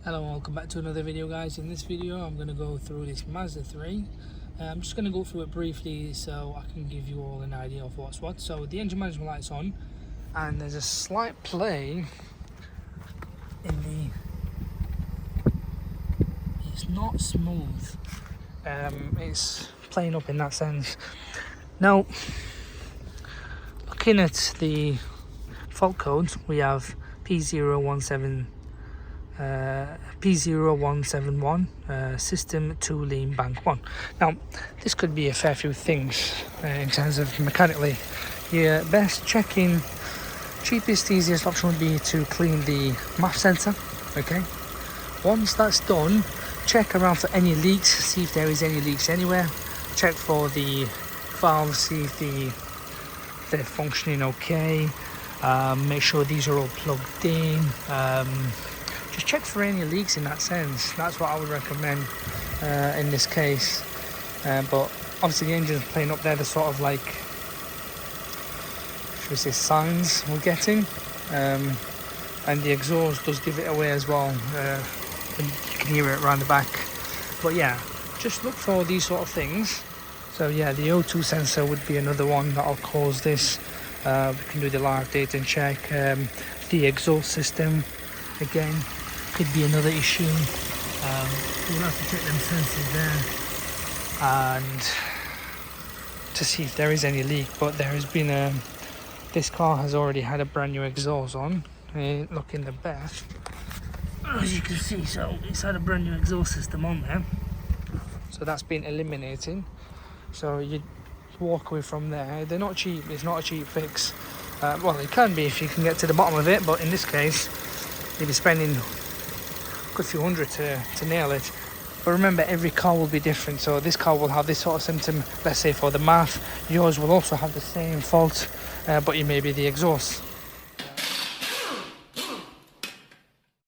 Hello and welcome back to another video, guys. In this video I'm going to go through this Mazda 3. I'm just going to go through it briefly so I can give you all an idea of what's what. So the engine management light's on and there's a slight play in it's not smooth. It's playing up in that sense. Now, looking at the fault code, we have P0171, system 2 lean bank 1. Now this could be a fair few things in terms of mechanically. Your best checking, cheapest, easiest option would be to clean the MAF sensor. Okay, once that's done, check around for any leaks, see if there is any leaks anywhere. Check for the valves, see if they're functioning okay. Make sure these are all plugged in. Just check for any leaks in that sense. That's what I would recommend in this case. But obviously the engine's playing up there, the sort of like, should we say, signs we're getting. And the exhaust does give it away as well. You can hear it around the back. But yeah, just look for these sort of things. So yeah, the O2 sensor would be another one that'll cause this. We can do the live data and check. The exhaust system, again, could be another issue. We'll have to check them sensors there and to see if there is any leak. But there has been this car has already had a brand new exhaust on. Look in the back, as you can see, so it's had a brand new exhaust system on there, so that's been eliminated. So you walk away from there. They're not cheap, it's not a cheap fix. Well, it can be if you can get to the bottom of it, but in this case you'll be spending a good few hundred to nail it. But remember, every car will be different, so this car will have this sort of symptom. Let's say for the MAF, yours will also have the same fault, but it may be the exhaust.